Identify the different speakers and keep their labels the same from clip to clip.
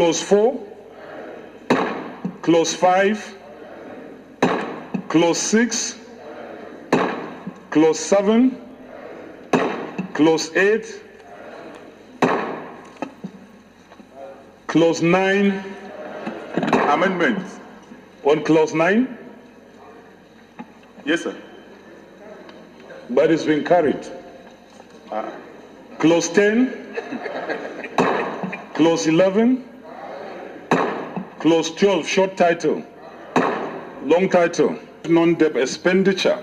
Speaker 1: Clause 4, Clause 5, Clause 6, Clause 7, Clause 8, Clause 9, amendments. On Clause 9? Yes, sir. But it's been carried. Clause 10, Clause 11, Clause 12, short title, long title, non-debt expenditure.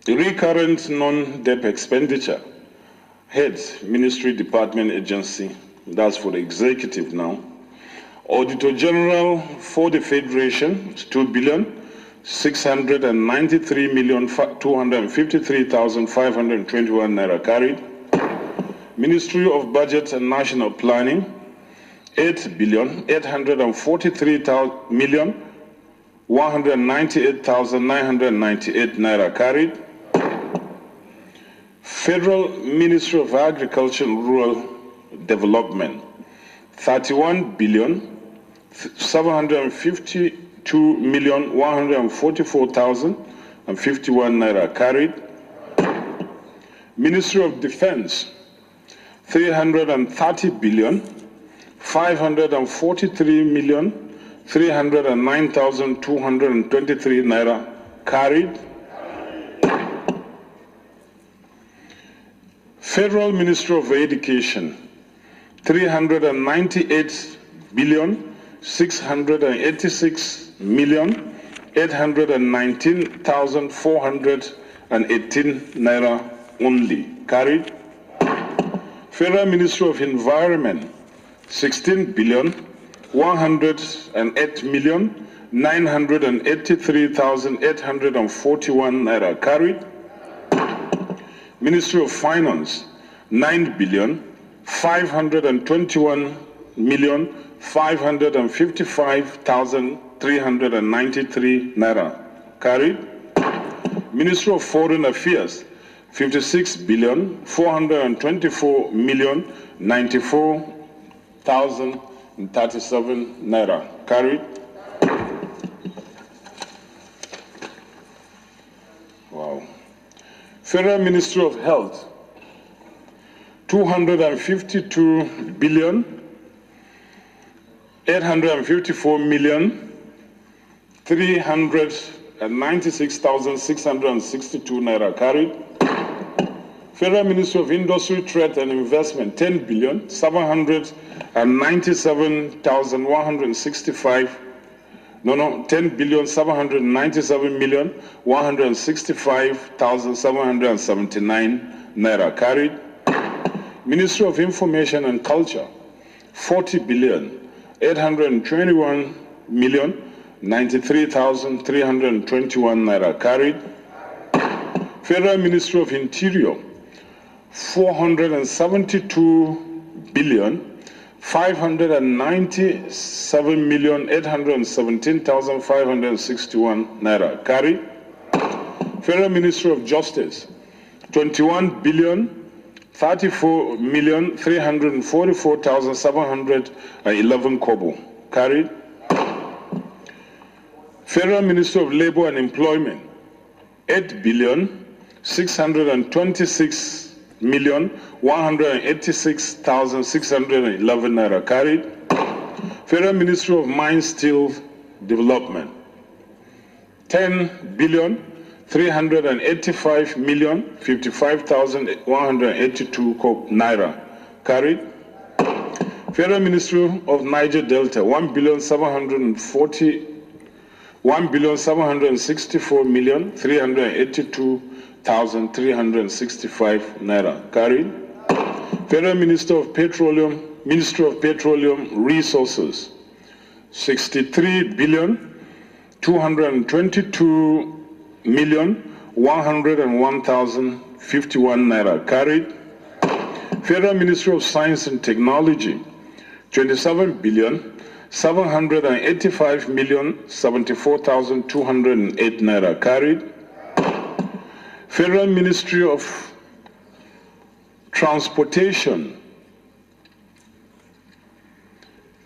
Speaker 1: Recurrent non-debt expenditure. Heads, ministry, department, agency. That's for the executive now. Auditor General for the Federation is 2,693,253,521 naira carried. Ministry of Budget and National Planning, 8,843,198,998 naira carried. Federal Ministry of Agriculture and Rural Development, 31,752,144,051 naira carried. Ministry of Defense, 330,543,309,223 naira carried. Federal Ministry of Education, 398,686,819,418 naira only carried. Federal Ministry of Environment, 16,108,983,841 naira carried. Ministry of Finance, 9,521,555,393 naira carried. Ministry of Foreign Affairs, 56,424,094,037 naira carried. Wow. Federal Ministry of Health, 252,854,396,662 naira carried. Federal Ministry of Industry, Trade and Investment, 10,797,165 naira carried. Ministry of Information and Culture, 40,821,093,321 naira carried. Federal Ministry of Interior, 472,597,817,561 naira carried. Federal Ministry of Justice, 21,034,344,711 kobo carried. Federal Ministry of Labor and Employment, 8,626,186,611 naira carried. Federal Ministry of Mines, Steel Development, 10,385,055,182 naira carried. Federal Ministry of Niger Delta, 1,764,382,365 naira carried. Federal Ministry of Petroleum Resources, 63,222,101,051 naira carried. Federal Ministry of Science and Technology, 27,785,074,208 naira carried. Federal Ministry of Transportation.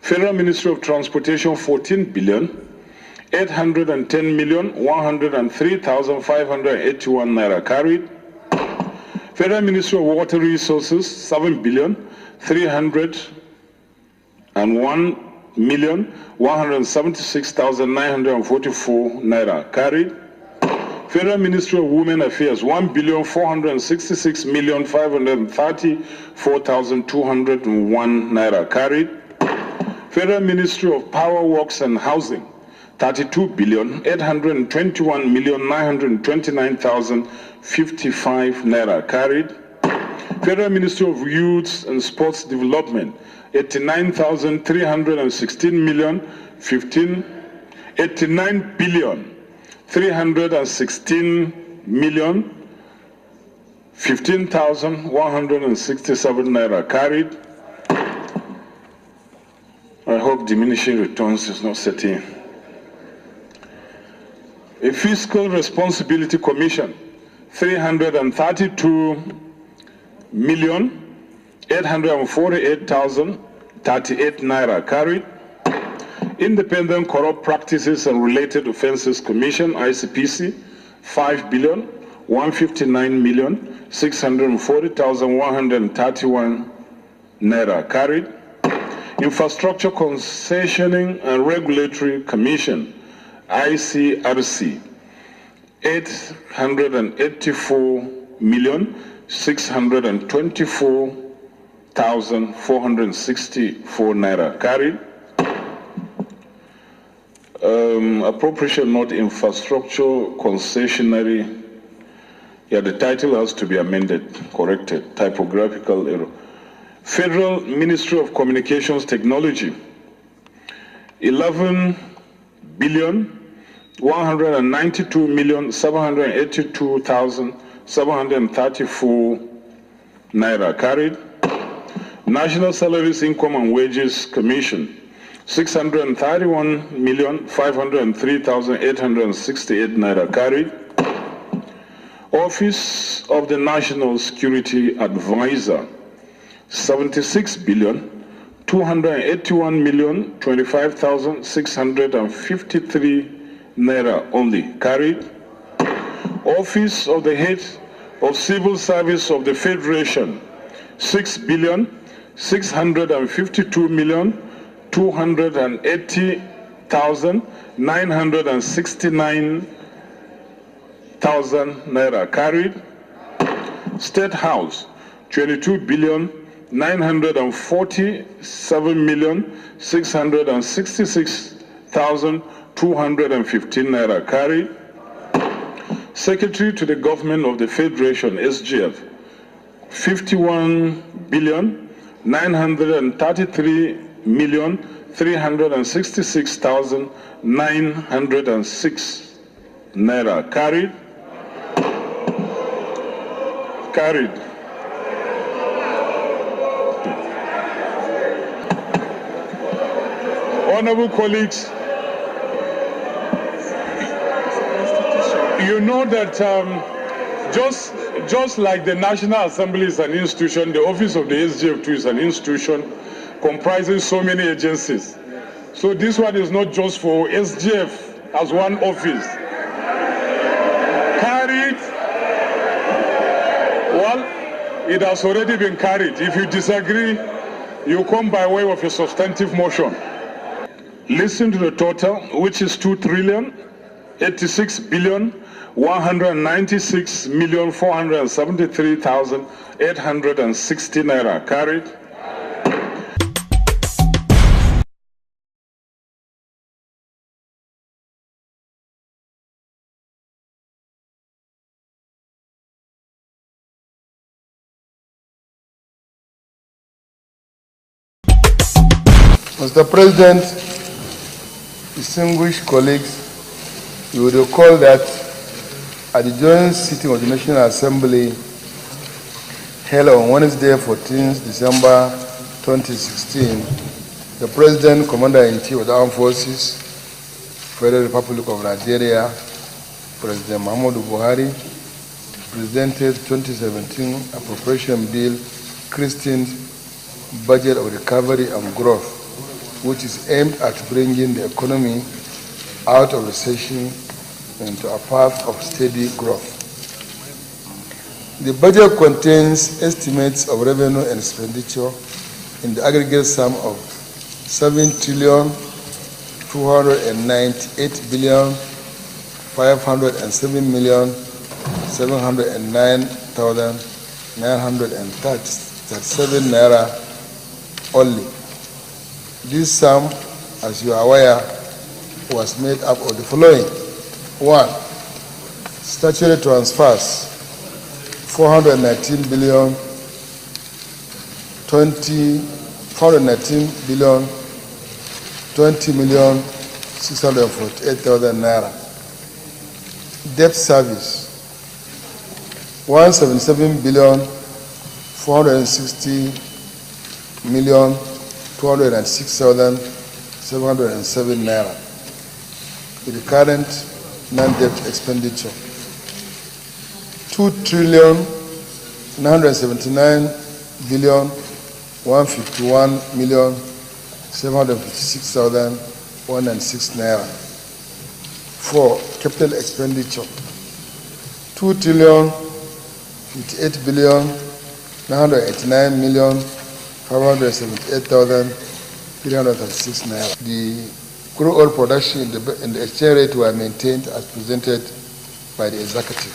Speaker 1: Federal Ministry of Transportation, 14,810,103,581 naira carried. Federal Ministry of Water Resources, 7,301,176,944 naira carried. Federal Ministry of Women Affairs, 1,466,534,201 naira carried. Federal Ministry of Power Works and Housing, 32,821,929,055 naira carried. Federal Ministry of Youth and Sports Development, 89,316,015,167 naira carried. I hope diminishing returns is not setting. A Fiscal Responsibility Commission, 332,848,038 naira carried. Independent Corrupt Practices and Related Offences Commission, ICPC, 5,159,640,131 naira carried. Infrastructure Concessioning and Regulatory Commission, ICRC, 884,624,464 naira carried. Appropriation Note Infrastructure Concessionary. Yeah, the title has to be amended, corrected, typographical error. Federal Ministry of Communications Technology, 11,192,782,734 naira carried. National Salaries, Income and Wages Commission, 631,503,868 naira carried. Office of the National Security Advisor, 76,281,025,653 naira only carried. Office of the Head of Civil Service of the Federation, 6,652,280,969 naira carried. State House, 22,947,666,215 naira carried. Secretary to the Government of the Federation, SGF, 51,933,366,906 naira carried. Carried. Honorable colleagues, you know that just like the National Assembly is an institution, the office of the SGF too is an institution comprising so many agencies. So this one is not just for SGF as one office. Carried. Well, it has already been carried. If you disagree, you come by way of a substantive motion. Listen to the total, which is 2,86,196,473,860 naira carried.
Speaker 2: Mr. President, distinguished colleagues, you will recall that at the joint sitting of the National Assembly held on Wednesday, 14th December 2016, the President, Commander-in-Chief of the Armed Forces, Federal Republic of Nigeria, President Muhammadu Buhari, presented 2017 Appropriation Bill christened Budget of Recovery and Growth, which is aimed at bringing the economy out of recession into a path of steady growth. The budget contains estimates of revenue and expenditure in the aggregate sum of 7,298,507,709,937 naira only. This sum, as you are aware, was made up of the following. 1. Statutory transfers, 419 billion 20 million 648,000 naira. Debt service, 177 billion 460 million 206,707 naira. The current non-debt expenditure, 2 trillion 979 billion 151 million 756,106 naira. 4. Capital expenditure, 2 trillion 58 billion 989 million 578,336 naira. The crude oil production and the exchange rate were maintained as presented by the executive.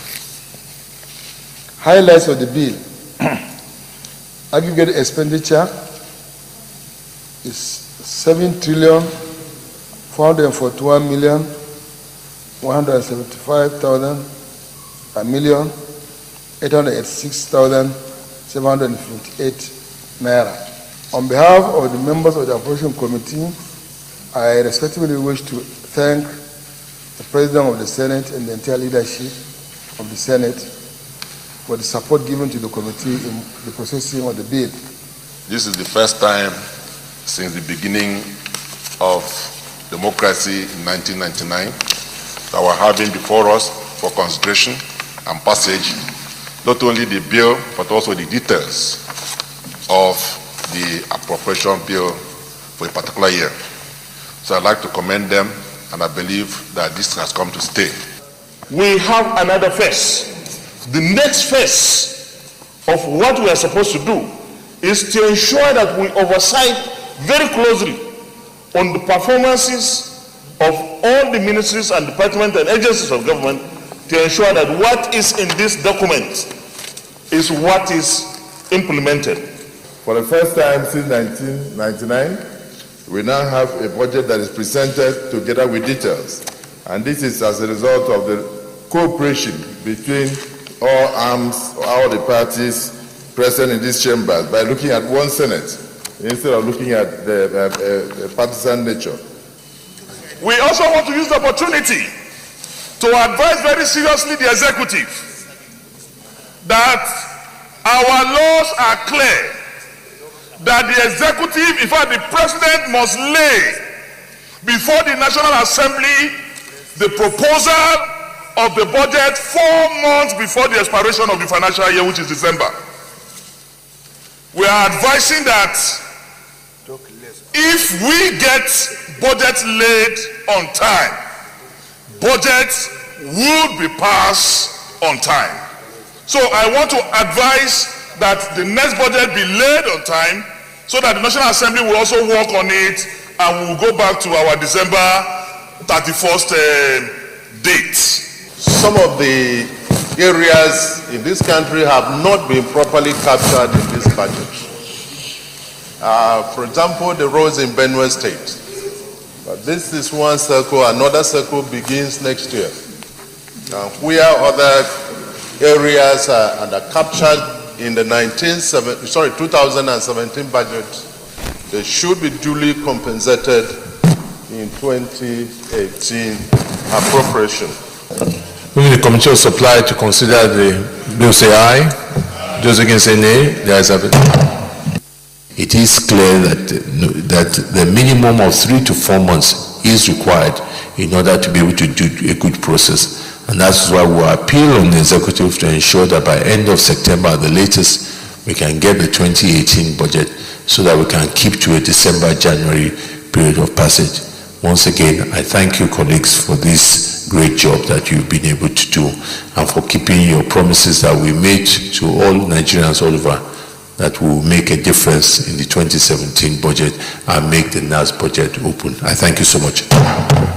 Speaker 2: Highlights of the bill. Aggregate expenditure is 7 trillion 441 million 175,000 million 886,758 naira. On behalf of the members of the Appropriation Committee, I respectfully wish to thank the President of the Senate and the entire leadership of the Senate for the support given to the committee in the processing of the bill.
Speaker 3: This is the first time since the beginning of democracy in 1999 that we're having before us for consideration and passage not only the bill but also the details of the appropriation bill for a particular year. So I'd like to commend them, and I believe that this has come to stay.
Speaker 1: We have another phase. The next phase of what we are supposed to do is to ensure that we oversight very closely on the performances of all the ministries and departments and agencies of government to ensure that what is in this document is what is implemented.
Speaker 4: For the first time since 1999, we now have a budget that is presented together with details. And this is as a result of the cooperation between all arms, all the parties present in this chamber by looking at one Senate instead of looking at the partisan nature.
Speaker 1: We also want to use the opportunity to advise very seriously the executive that our laws are clear, that the executive, in fact the president, must lay before the National Assembly the proposal of the budget 4 months before the expiration of the financial year, which is December. We are advising that if we get budget laid on time, budget will be passed on time. So I want to advise that the next budget be laid on time so that the National Assembly will also work on it and we will go back to our December 31st date.
Speaker 5: Some of the areas in this country have not been properly captured in this budget. For example, the roads in Benue State. But this is one circle, another circle begins next year. Where other areas are captured in the 2017 budget, they should be duly compensated in 2018 appropriation.
Speaker 3: Moving the Committee of Supply to consider the bill, say aye. Those against say nay. The ayes have it. It is clear that the minimum of 3 to 4 months is required in order to be able to do a good process. And that's why we appeal on the executive to ensure that by end of September, at the latest,
Speaker 6: we can get the 2018 budget so that we can keep to a December-January period of passage. Once again, I thank you, colleagues, for this great job that you've been able to do and for keeping your promises that we made to all Nigerians all over, that will make a difference in the 2017 budget and make the NAS budget open. I thank you so much.